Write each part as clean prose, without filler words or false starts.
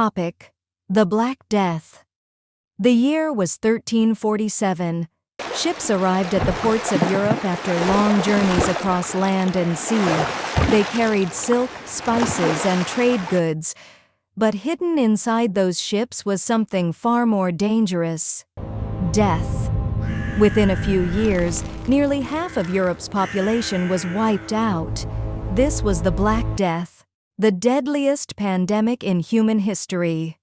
Topic: The Black Death. The year was 1347. Ships arrived at the ports of Europe after long journeys across land and sea. They carried silk, spices, and trade goods. But hidden inside those ships was something far more dangerous: death. Within a few years, nearly half of Europe's population was wiped out. This was the Black Death, the deadliest pandemic in human history.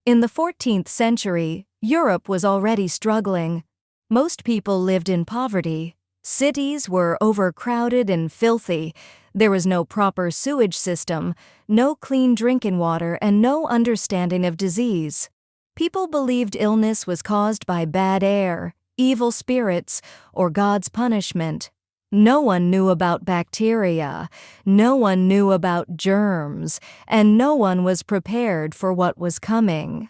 In the 14th century, Europe was already struggling. Most people lived in poverty. Cities were overcrowded and filthy. There was no proper sewage system, no clean drinking water, and no understanding of disease. People believed illness was caused by bad air, evil spirits, or God's punishment. No one knew about bacteria, no one knew about germs, and no one was prepared for what was coming.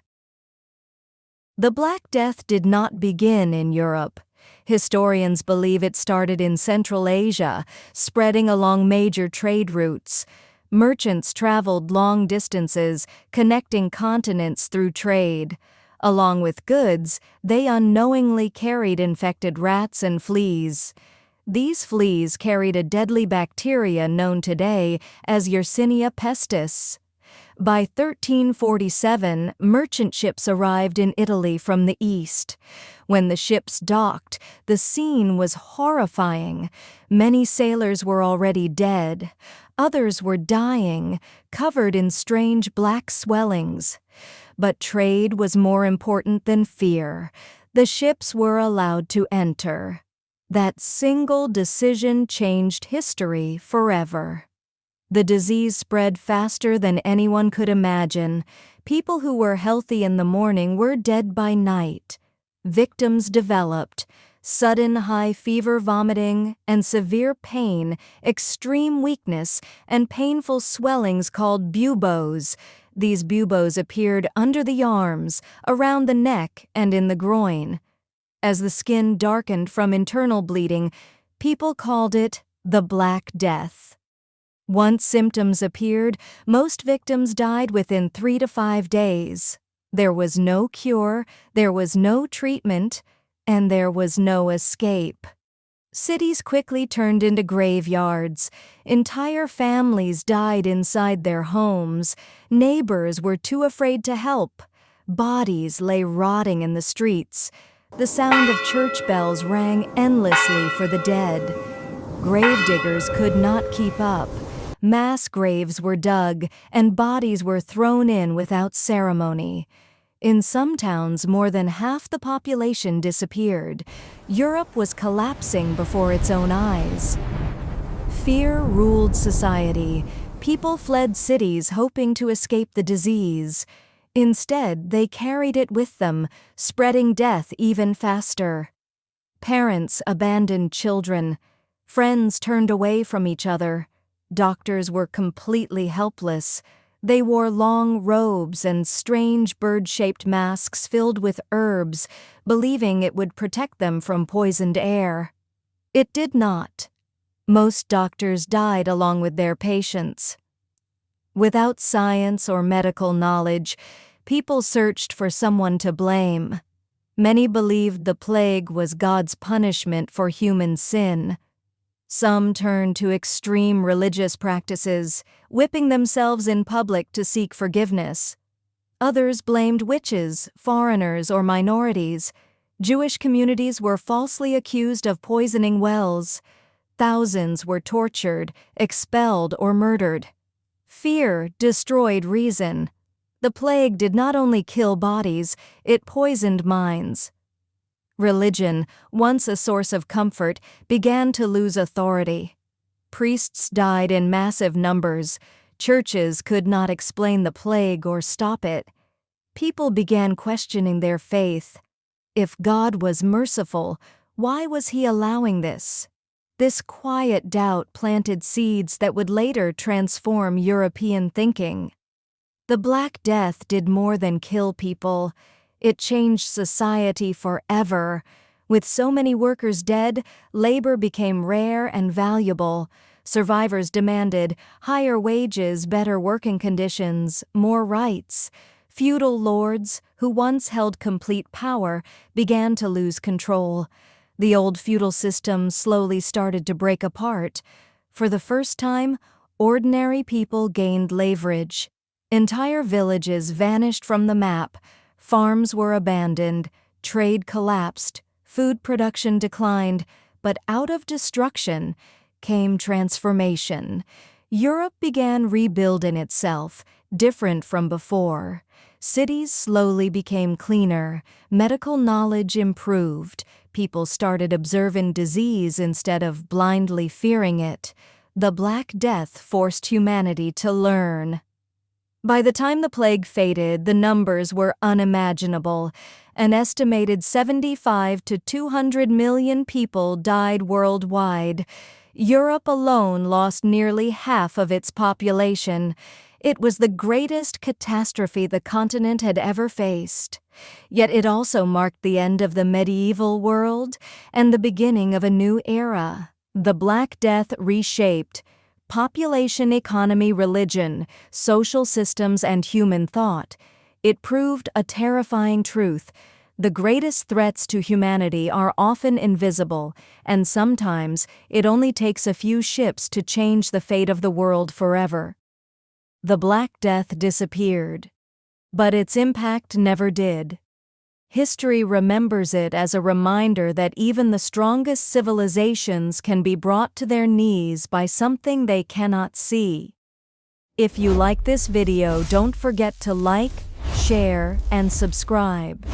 The Black Death did not begin in Europe. Historians believe it started in Central Asia, spreading along major trade routes. Merchants traveled long distances, connecting continents through trade. Along with goods, they unknowingly carried infected rats and fleas. These fleas carried a deadly bacteria known today as Yersinia pestis. By 1347, merchant ships arrived in Italy from the east. When the ships docked, the scene was horrifying. Many sailors were already dead. Others were dying, covered in strange black swellings. But trade was more important than fear. The ships were allowed to enter. That single decision changed history forever. The disease spread faster than anyone could imagine. People who were healthy in the morning were dead by night. Victims developed sudden high fever, vomiting, and severe pain, extreme weakness, and painful swellings called buboes. These buboes appeared under the arms, around the neck, and in the groin. As the skin darkened from internal bleeding, people called it the Black Death. Once symptoms appeared, most victims died within 3 to 5 days. There was no cure, there was no treatment, and there was no escape. Cities quickly turned into graveyards. Entire families died inside their homes. Neighbors were too afraid to help. Bodies lay rotting in the streets. The sound of church bells rang endlessly for the dead. Gravediggers could not keep up. Mass graves were dug, and bodies were thrown in without ceremony. In some towns, more than half the population disappeared. Europe was collapsing before its own eyes. Fear ruled society. People fled cities hoping to escape the disease. Instead, they carried it with them, spreading death even faster. Parents abandoned children. Friends turned away from each other. Doctors were completely helpless. They wore long robes and strange bird-shaped masks filled with herbs, believing it would protect them from poisoned air. It did not. Most doctors died along with their patients. Without science or medical knowledge, people searched for someone to blame. Many believed the plague was God's punishment for human sin. Some turned to extreme religious practices, whipping themselves in public to seek forgiveness. Others blamed witches, foreigners, or minorities. Jewish communities were falsely accused of poisoning wells. Thousands were tortured, expelled, or murdered. Fear destroyed reason. The plague did not only kill bodies, it poisoned minds. Religion, once a source of comfort, began to lose authority. Priests died in massive numbers. Churches could not explain the plague or stop it. People began questioning their faith. If God was merciful, why was He allowing this? This quiet doubt planted seeds that would later transform European thinking. The Black Death did more than kill people. It changed society forever. With so many workers dead, labor became rare and valuable. Survivors demanded higher wages, better working conditions, more rights. Feudal lords, who once held complete power, began to lose control. The old feudal system slowly started to break apart. For the first time, ordinary people gained leverage. Entire villages vanished from the map, farms were abandoned, trade collapsed, food production declined, but out of destruction came transformation. Europe began rebuilding itself, different from before. Cities slowly became cleaner, medical knowledge improved, people started observing disease instead of blindly fearing it. The Black Death forced humanity to learn. By the time the plague faded, the numbers were unimaginable. An estimated 75 to 200 million people died worldwide. Europe alone lost nearly half of its population. It was the greatest catastrophe the continent had ever faced. Yet it also marked the end of the medieval world and the beginning of a new era. The Black Death reshaped population, economy, religion, social systems, and human thought. It proved a terrifying truth. The greatest threats to humanity are often invisible, and sometimes it only takes a few ships to change the fate of the world forever. The Black Death disappeared, but its impact never did. History remembers it as a reminder that even the strongest civilizations can be brought to their knees by something they cannot see. If you like this video, don't forget to like, share, and subscribe.